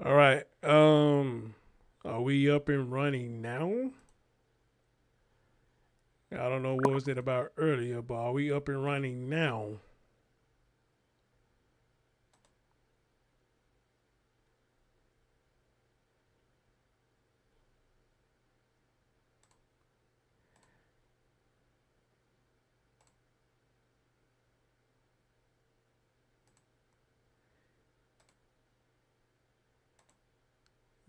All right. Are we up and running now? I don't know what was it about earlier, but are we up and running now?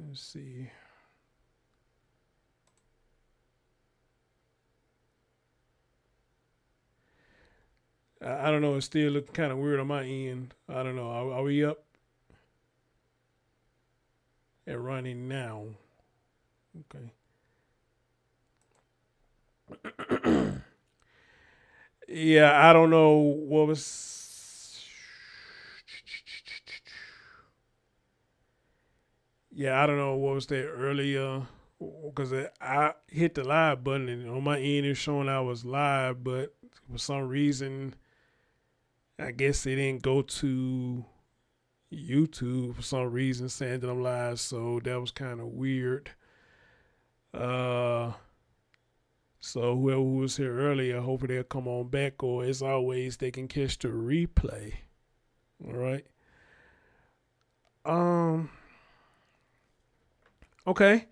Let's see. I don't know. It's still looking kind of weird on my end. I don't know. Are we up and running now? Okay. Yeah, I don't know what was. Yeah, I don't know what was there earlier because I hit the live button and on my end it's showing I was live, but for some reason I guess it didn't go to YouTube for some reason saying that I'm live, so that was kind of weird. Uh, so whoever was here earlier, hopefully they'll come on back, or as always, they can catch the replay. All right. Um. Okay.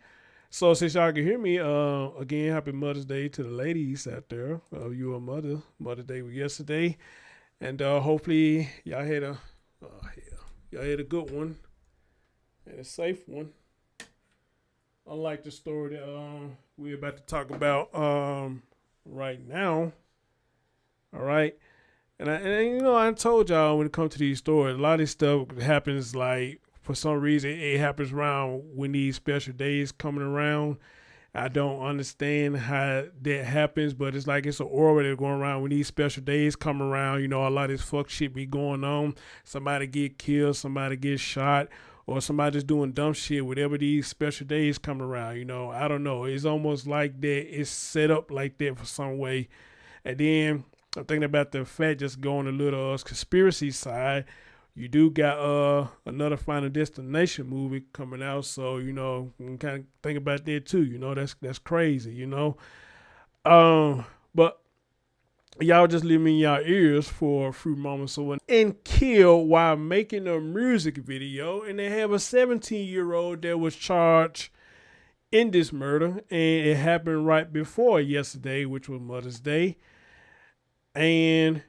So since y'all can hear me, again, happy Mother's Day to the ladies out there. You were Mother's Day was yesterday, and hopefully y'all had a good one and a safe one. Unlike the story that we're about to talk about right now. All right. And I told y'all when it comes to these stories, a lot of this stuff happens like for some reason it happens around when these special days coming around. I don't understand how that happens, but it's like it's an aura that's going around when these special days come around. You know, a lot of this fuck shit be going on. Somebody get killed, somebody get shot, or somebody just doing dumb shit, whatever these special days come around. You know, I don't know. It's almost like that it's set up like that for some way. And then I'm thinking about the fact, just going a little conspiracy side. You do got another Final Destination movie coming out, so you know you can kind of think about that too. You know that's crazy. You know, but y'all just leave me in y'all ears for a few moments. So and killed while making a music video, and they have a 17-year-old that was charged in this murder, and it happened right before yesterday, which was Mother's Day, and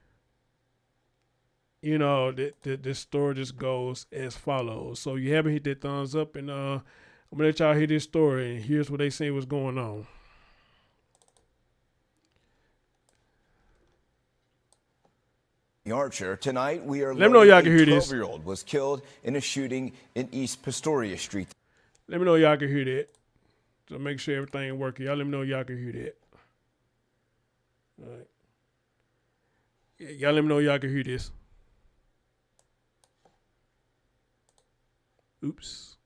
you know, this story just goes as follows. So you haven't hit that thumbs up, and I'm gonna let y'all hear this story. And here's what they say was going on. Archer. Tonight, we are Let me know y'all can learning hear a this. 12-year-old was killed in a shooting in East Pastorius Street. Let me know y'all can hear that. So make sure everything working. Y'all let me know y'all can hear that. All right. Yeah, y'all let me know y'all can hear this. Oops.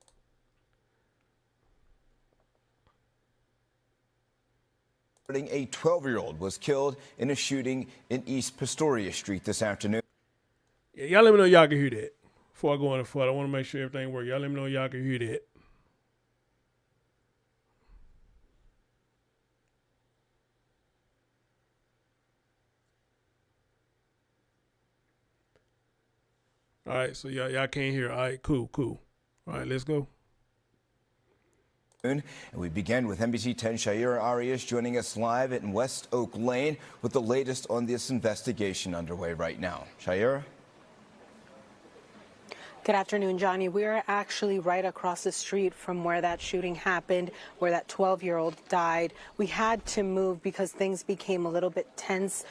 A 12-year-old was killed in a shooting in East Pastorius Street this afternoon. Yeah, y'all let me know y'all can hear that. Before I go any further, I want to make sure everything works. Y'all let me know y'all can hear that. All right, so y'all can't hear. All right, cool. All right, let's go. And we begin with NBC 10 Shaira Arias joining us live in West Oak Lane with the latest on this investigation underway right now. Shaira? Good afternoon, Johnny. We're actually right across the street from where that shooting happened, where that 12-year-old died. We had to move because things became a little bit tense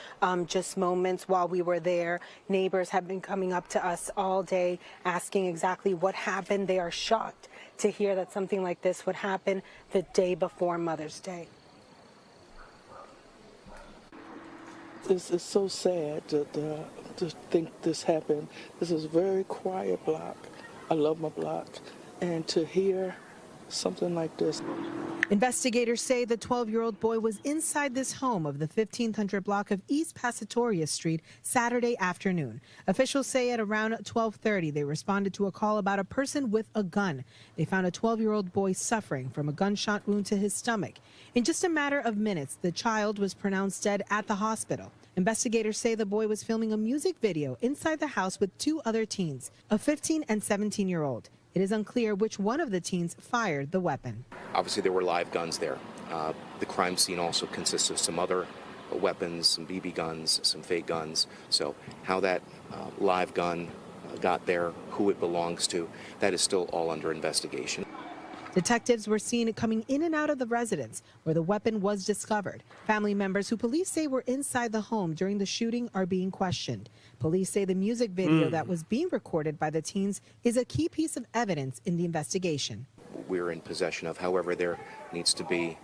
just moments while we were there. Neighbors have been coming up to us all day asking exactly what happened. They are shocked to hear that something like this would happen the day before Mother's Day. This is so sad to think this happened. This is a very quiet block. I love my block. And to hear something like this. Investigators say the 12-year-old boy was inside this home of the 1500 block of East Pastorius Street Saturday afternoon. Officials say at around 12:30 they responded to a call about a person with a gun. They found a 12-year-old boy suffering from a gunshot wound to his stomach. In just a matter of minutes, the child was pronounced dead at the hospital. Investigators say the boy was filming a music video inside the house with two other teens, a 15 and 17-year-old. It is unclear which one of the teens fired the weapon. Obviously, there were live guns there. The crime scene also consists of some other weapons, some BB guns, some fake guns. So how that live gun got there, who it belongs to, that is still all under investigation. Detectives were seen coming in and out of the residence where the weapon was discovered. Family members who police say were inside the home during the shooting are being questioned. Police say the music video that was being recorded by the teens is a key piece of evidence in the investigation. We're in possession of, however, there needs to be,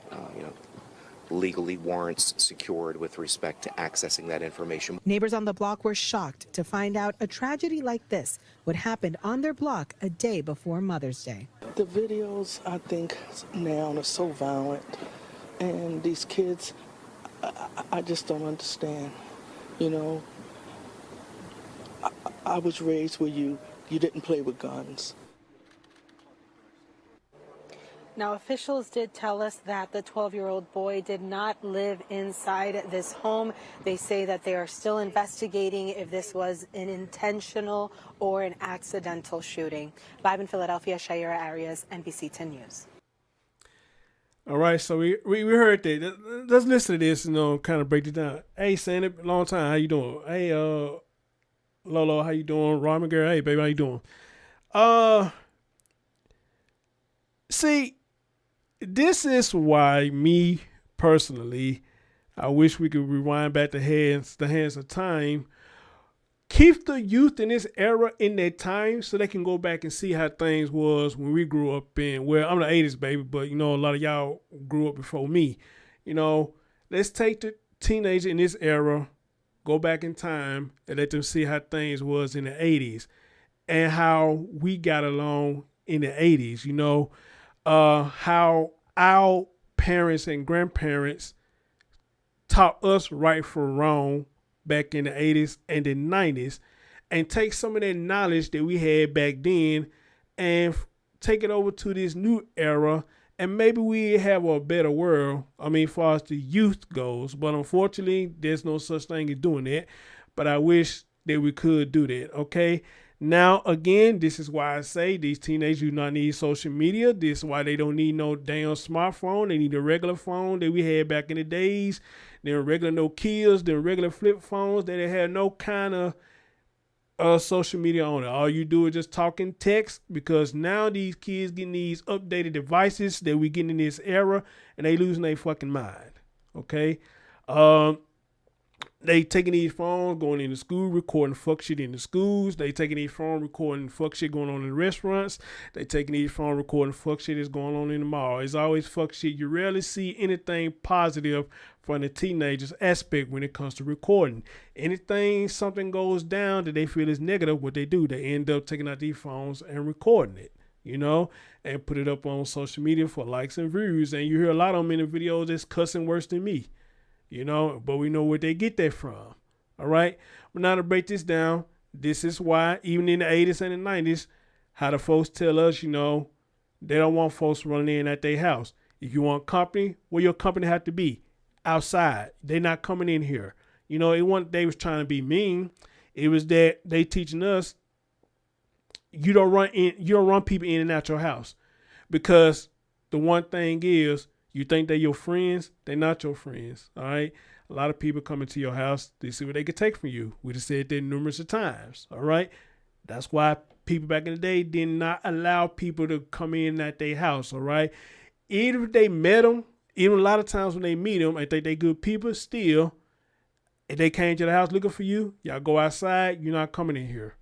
legally warrants secured with respect to accessing that information. Neighbors on the block were shocked to find out a tragedy like this would happen on their block a day before Mother's Day. The videos, I think, now are so violent, and these kids, I just don't understand. You know, I was raised where you didn't play with guns. Now, officials did tell us that the 12-year-old boy did not live inside this home. They say that they are still investigating if this was an intentional or an accidental shooting. Live in Philadelphia, Shaira Arias, NBC 10 News. All right, so we heard that. Let's listen to this and kind of break it down. Hey, Sandy, long time. How you doing? Hey, Lolo, how you doing? Ramen girl, hey, baby, how you doing? See, this is why me personally, I wish we could rewind back the hands of time. Keep the youth in this era in their time so they can go back and see how things was when we grew up in, well, I'm the 80s, baby, but, a lot of y'all grew up before me. Let's take the teenager in this era, go back in time, and let them see how things was in the 80s and how we got along in the 80s, how our parents and grandparents taught us right from wrong back in the 80s and the 90s, and take some of that knowledge that we had back then and take it over to this new era, and maybe we have a better world, as far as the youth goes. But unfortunately, there's no such thing as doing that. But I wish that we could do that, okay? Now, again, this is why I say these teenagers do not need social media. This is why they don't need no damn smartphone. They need a regular phone that we had back in the days. They're regular Nokias, they're regular flip phones that had no kind of social media on it. All you do is just talk and text, because now these kids getting these updated devices that we getting in this era, and they losing their fucking mind, okay? They taking these phones, going into school, recording fuck shit in the schools. They taking these phones, recording fuck shit going on in the restaurants. They taking these phones, recording fuck shit that's going on in the mall. It's always fuck shit. You rarely see anything positive from the teenagers aspect when it comes to recording. Something goes down that they feel is negative, what they do, they end up taking out these phones and recording it, and put it up on social media for likes and views. And you hear a lot of them in the videos that's cussing worse than me. But we know where they get that from. All right. But now to break this down, this is why even in the 80s and the 90s, how the folks tell us, they don't want folks running in at their house. If you want company, where your company have to be? Outside. They're not coming in here. It wasn't they was trying to be mean. It was that they teaching us you don't run people in and out your house. Because the one thing is, you think they're your friends, they're not your friends, all right? A lot of people come into your house, they see what they can take from you. We just said that numerous of times, all right? That's why people back in the day did not allow people to come in at their house, all right? Even if they met them, even a lot of times when they meet them, I think they good people still, if they came to the house looking for you, y'all go outside, you're not coming in here,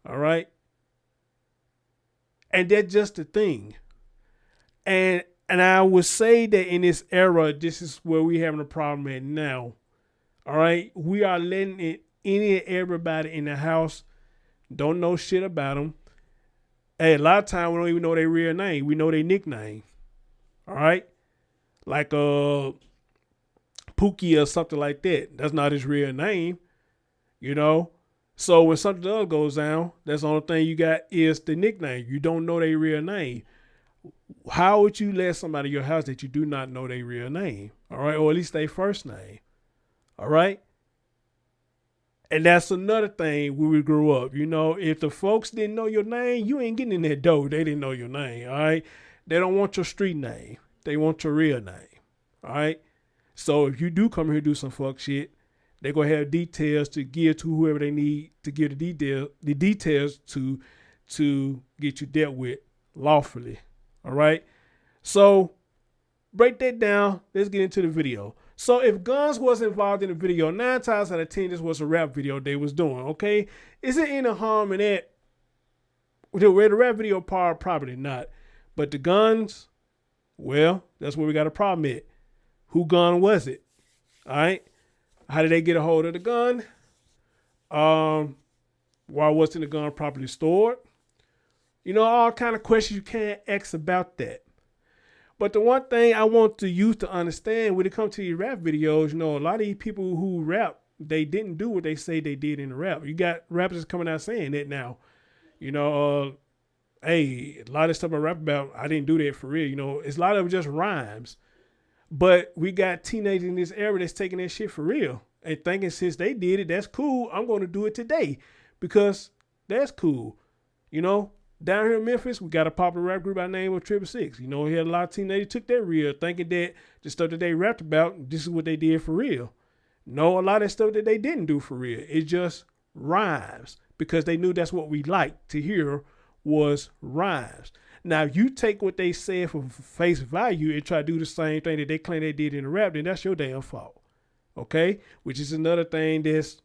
all right? And that's just the thing. And I would say that in this era, this is where we having a problem at now. All right. We are letting any and everybody in the house, don't know shit about them. Hey, a lot of times we don't even know their real name. We know their nickname. All right. like Pookie or something like that. That's not his real name, you know. So when something else goes down, that's the only thing you got is the nickname. You don't know their real name. How would you let somebody in your house that you do not know their real name? All right, or at least their first name. All right. And that's another thing when we grew up. You know, if the folks didn't know your name, you ain't getting in that door. They didn't know your name. All right. They don't want your street name. They want your real name. All right. So if you do come here and do some fuck shit, they're going to have details to give to whoever they need to give the details to get you dealt with lawfully. All right. So break that down. Let's get into the video. So if guns was involved in the video, 9 times out of 10, this was a rap video they was doing. Okay. Is it any harm in that? The rap video part, probably not. But the guns, well, that's where we got a problem at. Who gun was it? All right. How did they get a hold of the gun? Why wasn't the gun properly stored? You know, all kind of questions you can't ask about that. But the one thing I want the youth to understand when it comes to these rap videos, you know, a lot of these people who rap, they didn't do what they say they did in the rap. You got rappers coming out saying that now. You know, hey, a lot of stuff I rap about, I didn't do that for real. You know, it's a lot of it just rhymes. But we got teenagers in this era that's taking that shit for real and thinking since they did it, that's cool. I'm going to do it today because that's cool. You know, down here in Memphis, we got a popular rap group by the name of 666. You know, we had a lot of teenagers took that real, thinking that the stuff that they rapped about, this is what they did for real. No, a lot of stuff that they didn't do for real. It just rhymes because they knew that's what we liked to hear was rhymes. Now, if you take what they said for face value and try to do the same thing that they claim they did in the rap, then that's your damn fault. Okay? Which is another thing that's,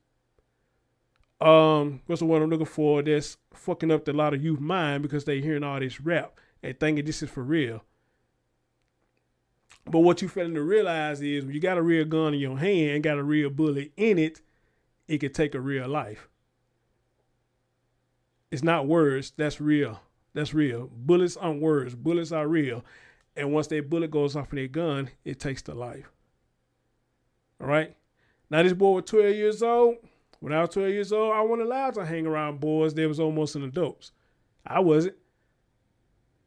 what's the word I'm looking for, that's fucking up a lot of youth mind because they hearing all this rap and thinking this is for real. But what you failing to realize is when you got a real gun in your hand and got a real bullet in it, it could take a real life. It's not words, that's real. That's real. Bullets aren't words. Bullets are real. And once that bullet goes off of their gun, it takes the life. All right? Now, this boy was 12 years old. When I was 12 years old, I wasn't allowed to hang around boys that was almost in adults. I wasn't.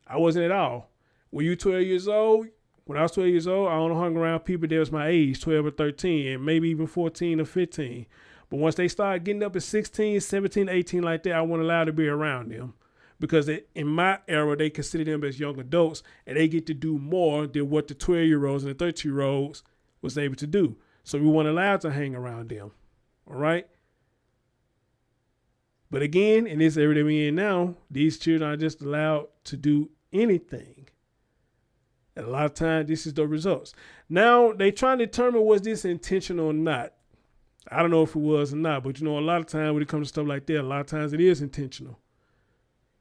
I wasn't at all. When you 12 years old, when I was 12 years old, I only hung around people that was my age, 12 or 13, and maybe even 14 or 15. But once they started getting up at 16, 17, 18 like that, I wasn't allowed to be around them. Because in my era, they consider them as young adults and they get to do more than what the 12-year-olds and the 13-year-olds was able to do. So we weren't allowed to hang around them. All right. But again, in this era that we're in now, these children are just allowed to do anything. And a lot of times, this is the results. Now, they try to determine was this intentional or not. I don't know if it was or not, but you know, a lot of times when it comes to stuff like that, a lot of times it is intentional.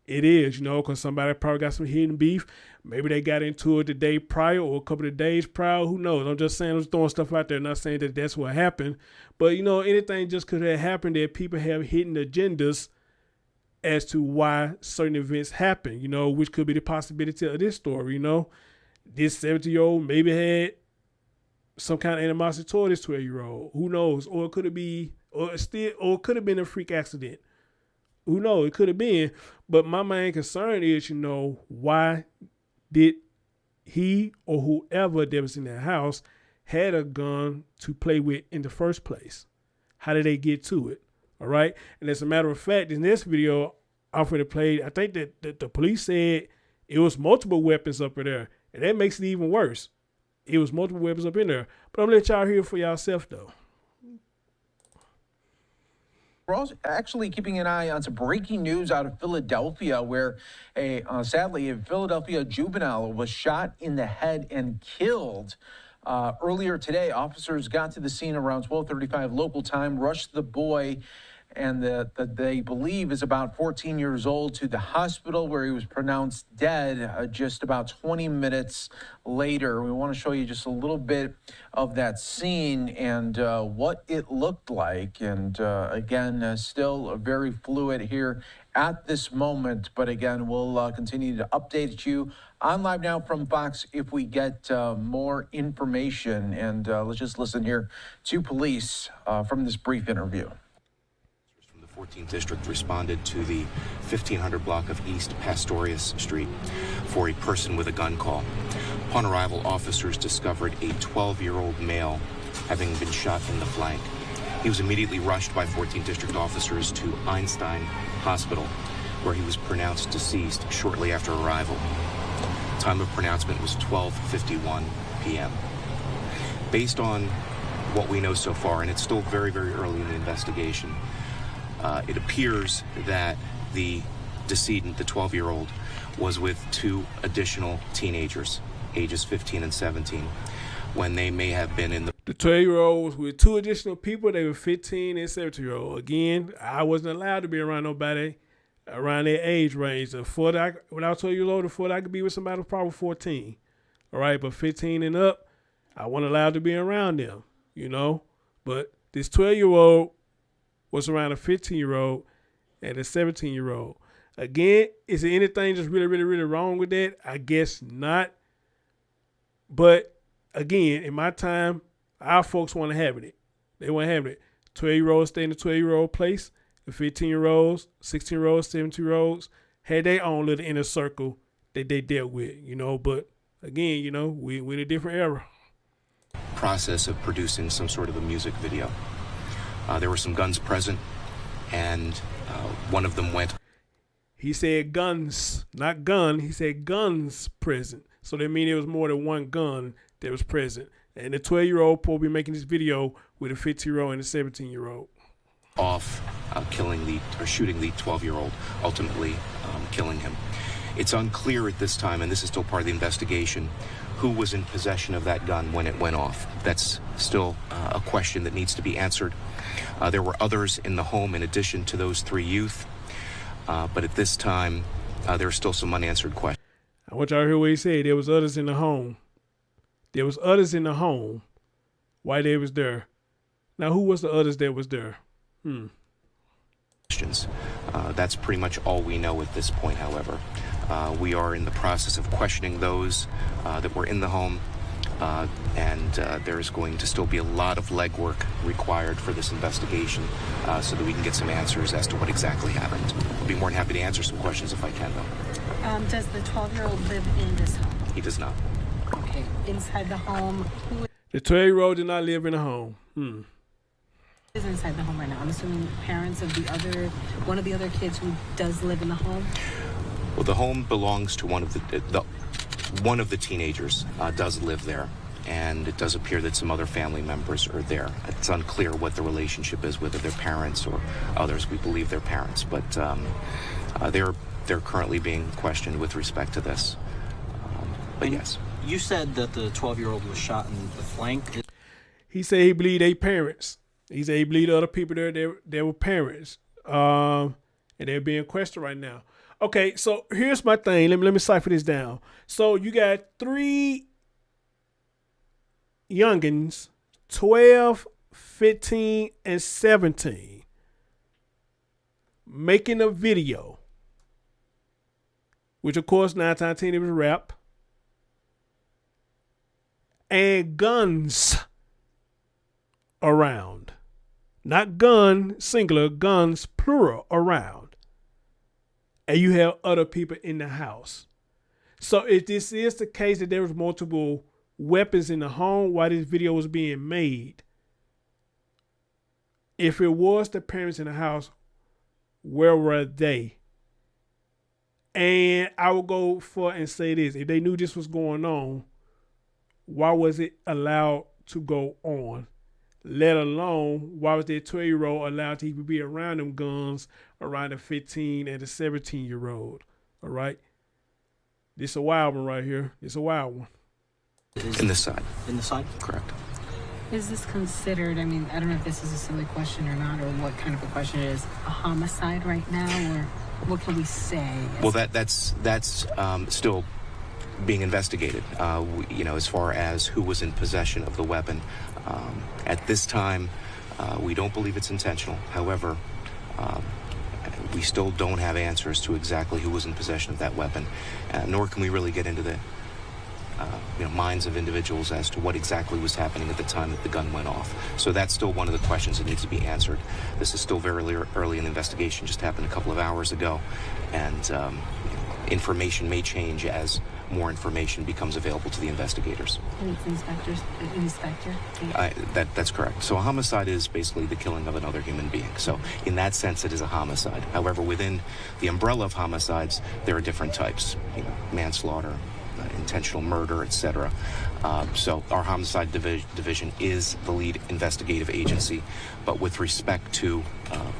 It is, you know, because somebody probably got some hidden beef. Maybe they got into it the day prior or a couple of days prior. Who knows? I'm just saying, I'm just throwing stuff out there. Not saying that that's what happened. But, you know, anything just could have happened that people have hidden agendas as to why certain events happen, you know, which could be the possibility of this story, you know. This 70-year-old maybe had some kind of animosity toward this 12-year-old. Who knows? Or it could have been, or it could have been a freak accident. Who knows? It could have been. But my main concern is, you know, why did he or whoever that was in that house had a gun to play with in the first place? How did they get to it? All right. And as a matter of fact, in this video, I'm going to play, I think that the police said it was multiple weapons up in there. And that makes it even worse. It was multiple weapons up in there. But I'm going to let y'all hear it for yourself, though. We're also actually keeping an eye on some breaking news out of Philadelphia where sadly, a Philadelphia juvenile was shot in the head and killed. Earlier today, officers got to the scene around 12:35 local time, rushed the boy and that they believe is about 14 years old, to the hospital where he was pronounced dead just about 20 minutes later. We want to show you just a little bit of that scene and what it looked like. And again, still very fluid here at this moment. But again, we'll continue to update you on Live Now from Fox if we get more information. And let's just listen here to police from this brief interview. From the 14th District responded to the 1500 block of East Pastorius Street for a person with a gun call. Upon arrival, officers discovered a 12-year-old male having been shot in the flank. He was immediately rushed by 14th District officers to Einstein Hospital, where he was pronounced deceased shortly after arrival. Time of pronouncement was 12:51 p.m. Based on what we know so far, and it's still very, very early in the investigation, it appears that the decedent, the 12-year-old, was with two additional teenagers, ages 15 and 17, when they may have been in the... The 12-year-old was with two additional people. They were 15 and 17-year-old. Again, I wasn't allowed to be around nobody around their age range. When I was 12 years old, before I could be with somebody was probably 14. All right, but 15 and up, I wasn't allowed to be around them, you know. But this 12-year-old was around a 15-year-old and a 17-year-old. Again, is there anything just really, really, really wrong with that? I guess not. But again, in my time, our folks weren't having it. They weren't having it. 12-year-olds stay in the 12-year-old place. The 15-year-olds, 16-year-olds, 17-year-olds had their own little inner circle that they dealt with, you know. But again, you know, we're in a different era. Process of producing some sort of a music video. There were some guns present, and one of them went. He said guns, not gun. He said guns present. So that means there was more than one gun that was present. And the 12-year-old probably making this video with a 15-year-old and a 17-year-old. Off shooting the 12-year-old, ultimately killing him. It's unclear at this time, and this is still part of the investigation, who was in possession of that gun when it went off. That's still a question that needs to be answered. There were others in the home in addition to those three youth, but at this time, there are still some unanswered questions. I want y'all to hear what he said. There was others in the home. There was others in the home while they was there. Now, who was the others that was there? Questions. That's pretty much all we know at this point, however. We are in the process of questioning those that were in the home, and there is going to still be a lot of legwork required for this investigation so that we can get some answers as to what exactly happened. I'll be more than happy to answer some questions if I can, though. Does the 12-year-old live in this home? He does not. Okay. Inside the home, who The 12-year-old did not live in the home. is inside the home right now? I'm assuming parents of one of the other kids who does live in the home. Well, the home belongs to one of the teenagers does live there, and it does appear that some other family members are there. It's unclear what the relationship is, whether they're parents or others. We believe they're parents, but they're currently being questioned with respect to this. But yes. You said that the 12-year-old was shot in the flank. He said he believed they parents. He said he believed other people there, they were parents. And they're being questioned right now. Okay, so here's my thing. Let me cipher this down. So you got three youngins, 12, 15, and 17, making a video, which of course 9 times out of 10 it was rap, and guns around. Not gun singular, guns plural around. And you have other people in the house. So if this is the case that there was multiple weapons in the home while this video was being made, if it was the parents in the house, where were they? And I would go for and say this. If they knew this was going on, why was it allowed to go on? Let alone, why was that 12-year-old allowed to even be around them guns around a 15 and a 17-year-old? All right? This a wild one right here. It's a wild one. In this side. In the side? Correct. Is this considered, I mean, I don't know if this is a silly question or not, or what kind of a question it is, a homicide right now, or what can we say? Well, that's still being investigated, as far as who was in possession of the weapon. At this time, we don't believe it's intentional. However, we still don't have answers to exactly who was in possession of that weapon, nor can we really get into the minds of individuals as to what exactly was happening at the time that the gun went off. So that's still one of the questions that needs to be answered. This is still very early in the investigation, just happened a couple of hours ago, and information may change as more information becomes available to the investigators. And it's inspector? That's correct. So a homicide is basically the killing of another human being. So in that sense, it is a homicide. However, within the umbrella of homicides, there are different types, manslaughter, intentional murder, etc. So our homicide division is the lead investigative agency, but with respect to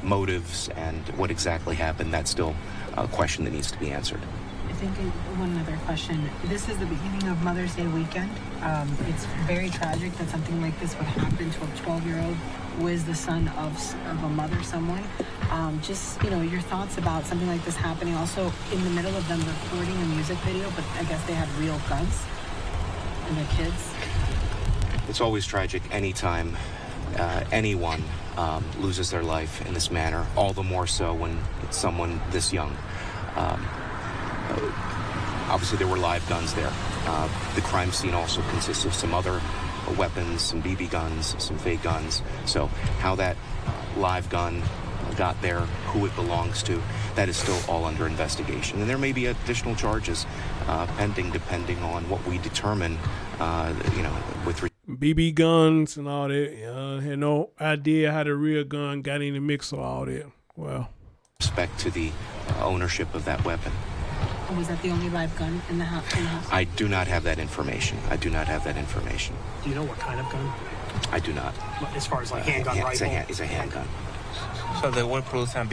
motives and what exactly happened, that's still a question that needs to be answered. I think one other question. This is the beginning of Mother's Day weekend. It's very tragic that something like this would happen to a 12-year-old who is the son of a mother, someone. Just, your thoughts about something like this happening. Also, in the middle of them recording a music video, but I guess they had real guns and their kids. It's always tragic anytime anyone loses their life in this manner, all the more so when it's someone this young. Obviously, there were live guns there. The crime scene also consists of some other weapons, some BB guns, some fake guns. So how that live gun got there, who it belongs to, that is still all under investigation. And there may be additional charges pending, depending on what we determine, with BB guns and all that. Had no idea how the real gun got in the mix of all that. Well, respect to the ownership of that weapon. And was that the only live gun in the house? I do not have that information. Do you know what kind of gun? I do not. As far as like handgun, rifle? It's a handgun. So they will produce a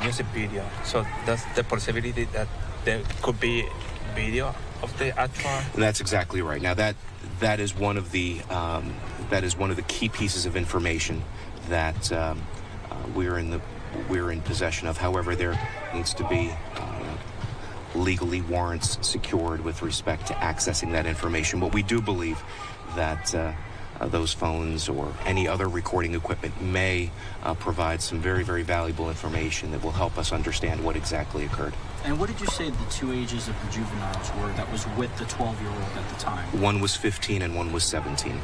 music video. So that's the possibility that there could be video of the actual. And that's exactly right. Now that is one of the key pieces of information that we're in possession of. However, there needs to be legally warrants secured with respect to accessing that information. But we do believe that those phones or any other recording equipment may provide some very, very valuable information that will help us understand what exactly occurred. And what did you say the two ages of the juveniles were that was with the 12-year-old at the time? One was 15 and one was 17.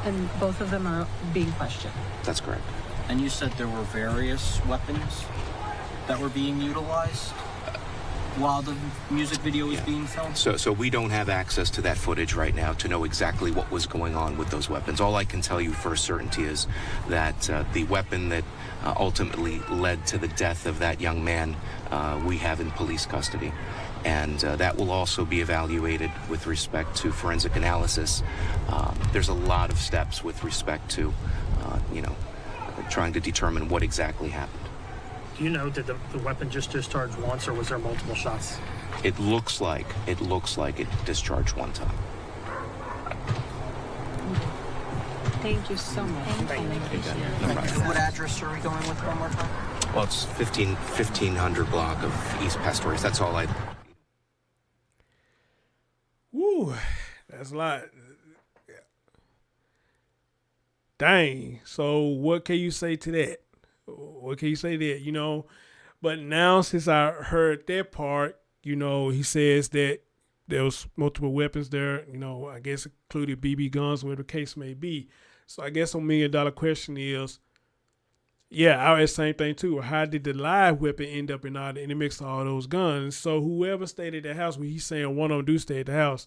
And both of them are being questioned. That's correct. And you said there were various weapons that were being utilized while the music video was being filmed? So we don't have access to that footage right now to know exactly what was going on with those weapons. All I can tell you for certainty is that the weapon that ultimately led to the death of that young man, we have in police custody. And that will also be evaluated with respect to forensic analysis. There's a lot of steps with respect to, trying to determine what exactly happened. Do you know, did the weapon just discharge once, or was there multiple shots? It looks like it discharged one time. Thank you so much. Thank you. No problem. What address are we going with one more time? Well, it's 1500 block of East Pastorius. That's all I... Woo, that's a lot. Dang. So what can you say to that? What can you say to that? But now since I heard that part, he says that there was multiple weapons there, I guess included BB guns, whatever the case may be. So I guess $1 million question is, I would say the same thing too. How did the live weapon end up in the mix of all those guns? So whoever stayed at the house, when he's saying one of them do stay at the house,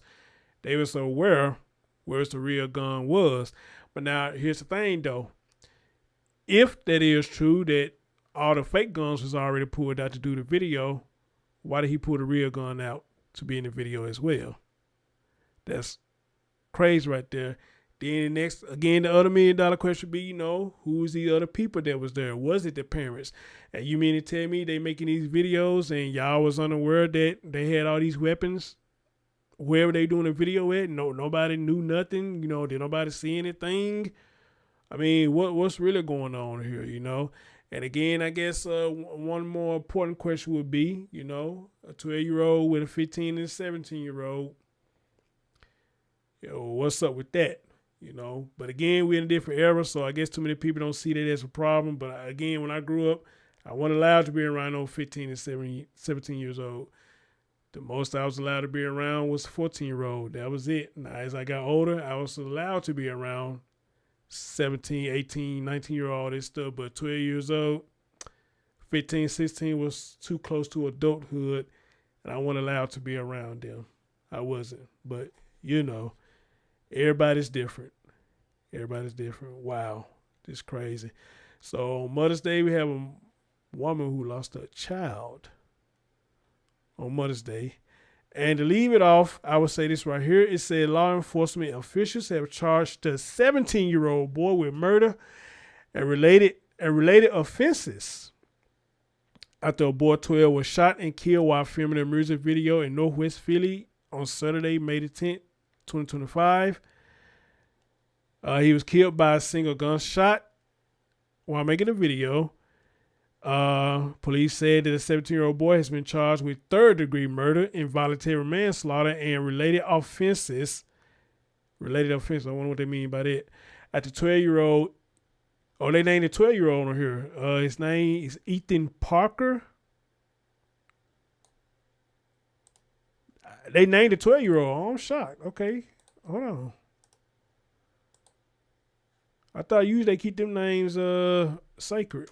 they were so aware where the real gun was. But now here's the thing though. If that is true, that all the fake guns was already pulled out to do the video, why did he pull the real gun out to be in the video as well? That's crazy right there. Then the other $1 million question would be, who's the other people that was there? Was it the parents? And you mean to tell me they making these videos and y'all was unaware that they had all these weapons wherever they doing the video at, nobody knew nothing. You know, did nobody see anything? I mean, what's really going on here? You know. And again, I guess one more important question would be, you know, a 12-year-old with a 15 and 17-year-old. You know, what's up with that? You know, but again, we're in a different era, so I guess too many people don't see that as a problem. But again, when I grew up, I wasn't allowed to be around no 15 and 17 years old. The most I was allowed to be around was a 14-year-old. That was it. Now, as I got older, I was allowed to be around 17, 18, 19-year-old and stuff, but 12 years old, 15, 16 was too close to adulthood, and I wasn't allowed to be around them. I wasn't. But, you know, everybody's different. Everybody's different. Wow. It's crazy. So on Mother's Day, we have a woman who lost her child on Mother's Day. And to leave it off, I would say this right here. It said law enforcement officials have charged the 17-year-old boy with murder and related offenses after a boy 12 was shot and killed while filming a music video in Northwest Philly on Saturday, May the 10th, 2025. He was killed by a single gunshot while making a video. Police said that a 17-year-old boy has been charged with third-degree murder, involuntary manslaughter, and related offenses. Related offenses. I wonder what they mean by that. At the 12-year-old, they named the 12-year-old on here. His name is Ethan Parker. They named the 12-year-old. Oh, I'm shocked. Okay, hold on. I thought usually they keep them names sacred.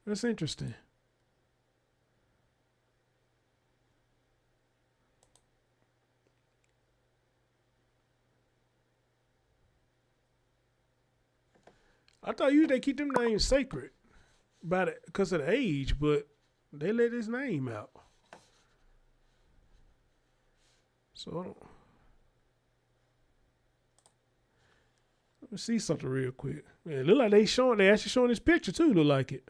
That's interesting. I thought usually they keep them names sacred because of the age, but they let his name out. So let me see something real quick. Man, it look like they actually showing this picture too. Look like it.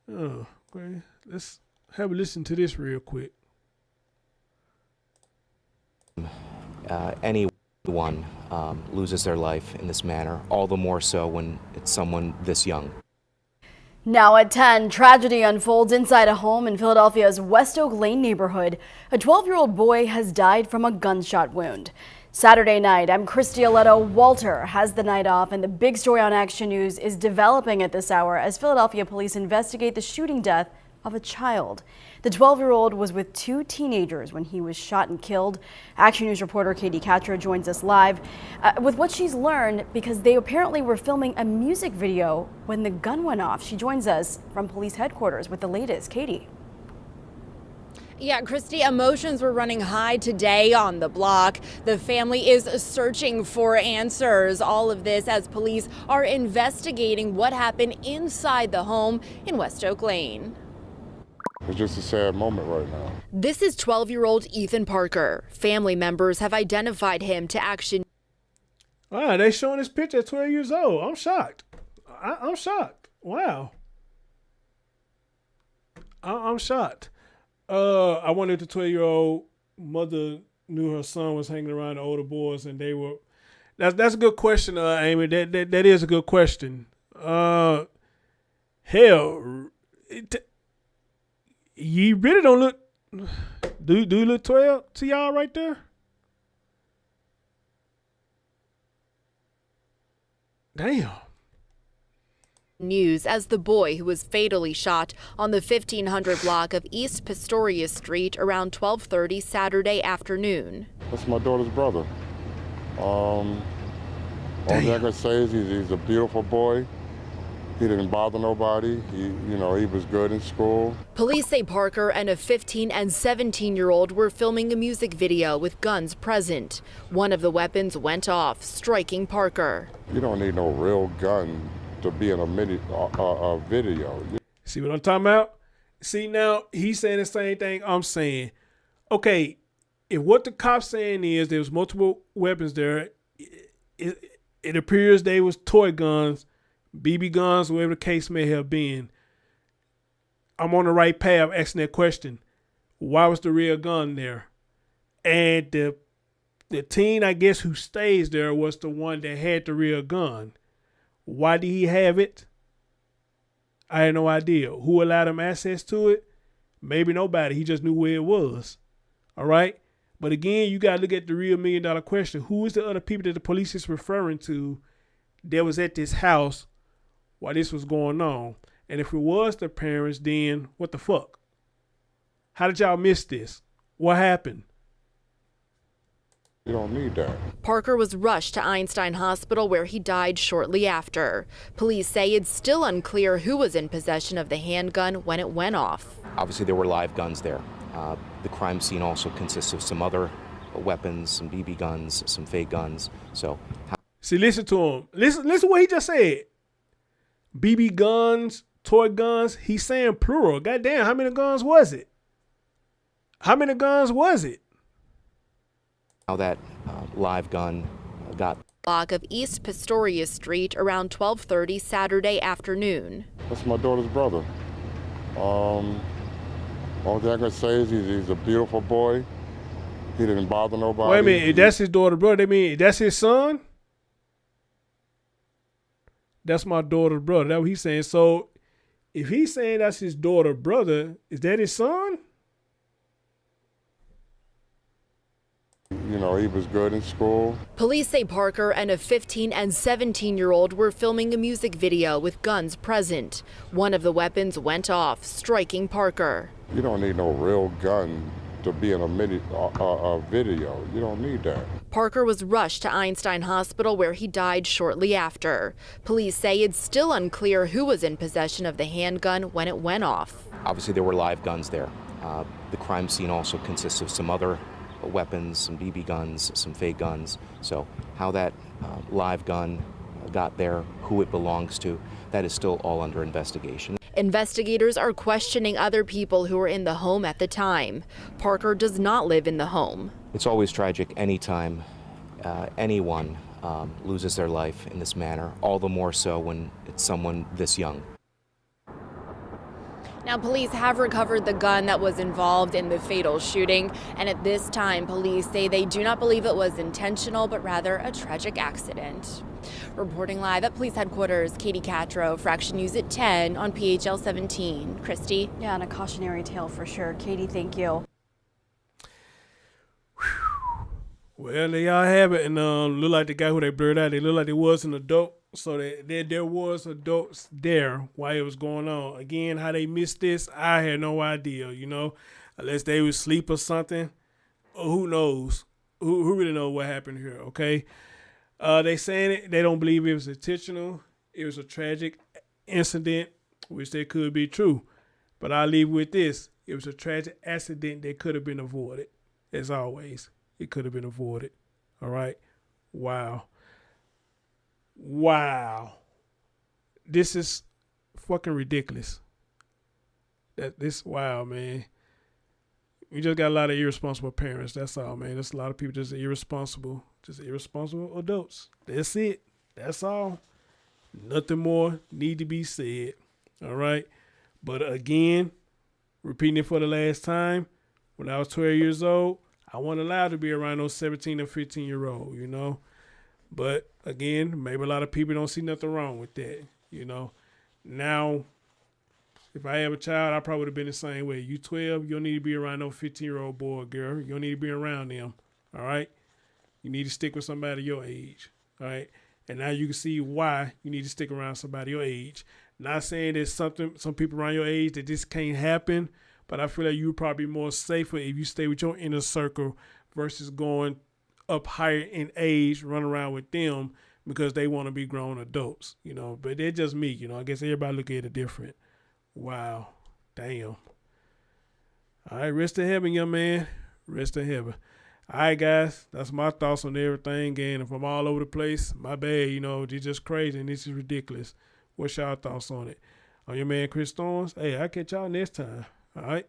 Oh, okay. Let's have a listen to this real quick. Anyone loses their life in this manner, all the more so when it's someone this young. Now at 10, tragedy unfolds inside a home in Philadelphia's West Oak Lane neighborhood. A 12-year-old boy has died from a gunshot wound. Saturday night, I'm Christy Aletto. Walter has the night off, and the big story on Action News is developing at this hour as Philadelphia police investigate the shooting death of a child. The 12-year-old was with two teenagers when he was shot and killed. Action News reporter Katie Catra joins us live with what she's learned because they apparently were filming a music video when the gun went off. She joins us from police headquarters with the latest. Katie. Yeah, Christy, emotions were running high today on the block. The family is searching for answers. All of this as police are investigating what happened inside the home in West Oak Lane. It's just a sad moment right now. This is 12-year-old Ethan Parker. Family members have identified him to Action. Wow, they showing this picture at 12 years old. I'm shocked. I'm shocked. Wow. I'm shocked. I wonder if the 12-year-old mother knew her son was hanging around the older boys, and they were. That's a good question, Amy. That is a good question. Hell, you really don't look. Do you look 12 to y'all right there? Damn. News as the boy who was fatally shot on the 1500 block of East Pastorius Street around 12:30 Saturday afternoon. That's my daughter's brother. All I can say is he's a beautiful boy. He didn't bother nobody. He was good in school. Police say Parker and a 15 and 17-year-old were filming a music video with guns present. One of the weapons went off, striking Parker. You don't need no real gun to be in a video. See what I'm talking about? See, now he's saying the same thing I'm saying. Okay, if what the cops saying is there was multiple weapons there, it appears they was toy guns, BB guns, whatever the case may have been. I'm on the right path asking that question. Why was the real gun there? And the teen, I guess, who stays there was the one that had the real gun. Why did he have it? I had no idea. Who allowed him access to it? Maybe nobody. He just knew where it was. All right? But again, you got to look at the real $1 million question. Who is the other people that the police is referring to that was at this house while this was going on? And if it was the parents, then what the fuck? How did y'all miss this? What happened? You don't need that. Parker was rushed to Einstein Hospital where he died shortly after. Police say it's still unclear who was in possession of the handgun when it went off. Obviously, there were live guns there. The crime scene also consists of some other weapons, some BB guns, some fake guns. So, see, listen to him. Listen what he just said. BB guns, toy guns. He's saying plural. Goddamn, how many guns was it? How many guns was it? How that live gun got. Block of East Pastorius Street around 12:30 Saturday afternoon. That's my daughter's brother. All thing I can say is he's a beautiful boy. He didn't bother nobody. Wait a minute, if that's his daughter's brother, that mean that's his son? That's my daughter's brother. That's what he's saying. So if he's saying that's his daughter's brother, is that his son? He was good in school. Police say Parker and a 15 and 17-year-old were filming a music video with guns present. One of the weapons went off, striking Parker. You don't need no real gun to be in a video. You don't need that. Parker was rushed to Einstein Hospital where he died shortly after. Police say it's still unclear who was in possession of the handgun when it went off. Obviously, there were live guns there. The crime scene also consists of some other weapons, some BB guns, some fake guns. So how that live gun got there, who it belongs to, that is still all under investigation. Investigators are questioning other people who were in the home at the time. Parker does not live in the home. It's always tragic anytime anyone loses their life in this manner, all the more so when it's someone this young. Now, police have recovered the gun that was involved in the fatal shooting, and at this time, police say they do not believe it was intentional, but rather a tragic accident. Reporting live at police headquarters, Katie Catro, for Action News at 10 on PHL 17. Christy? Yeah, and a cautionary tale for sure. Katie, thank you. Well, there y'all have it, and look like the guy who they blurred out, they look like they was an adult. So there was adults there while it was going on. Again, how they missed this, I had no idea, unless they was asleep or something. Who knows? Who really knows what happened here, okay? They saying it, they don't believe it was intentional. It was a tragic incident, which they could be true. But I'll leave with this. It was a tragic accident that could have been avoided. As always, it could have been avoided. All right? Wow. This is fucking ridiculous. Wow, man. We just got a lot of irresponsible parents. That's all, man. There's a lot of people just irresponsible adults. That's it. That's all. Nothing more need to be said. All right. But again, repeating it for the last time, when I was 12 years old, I wasn't allowed to be around those 17 or 15-year-old, But again, maybe a lot of people don't see nothing wrong with that, Now, if I have a child, I probably would have been the same way. You 12, you don't need to be around no 15-year-old boy or girl. You don't need to be around them, all right? You need to stick with somebody your age, all right? And now you can see why you need to stick around somebody your age. Not saying there's some people around your age that this can't happen, but I feel like you're probably more safer if you stay with your inner circle versus going up higher in age, run around with them, because they want to be grown adults, but they're just me, I guess everybody look at it different. Wow. Damn. All right, rest in heaven, young man. Rest in heaven. All right, guys, that's my thoughts on everything. And if I'm all over the place, my bad, it's just crazy and this is ridiculous. What's y'all thoughts on it? On your man, Chris Storms? Hey, I'll catch y'all next time. All right.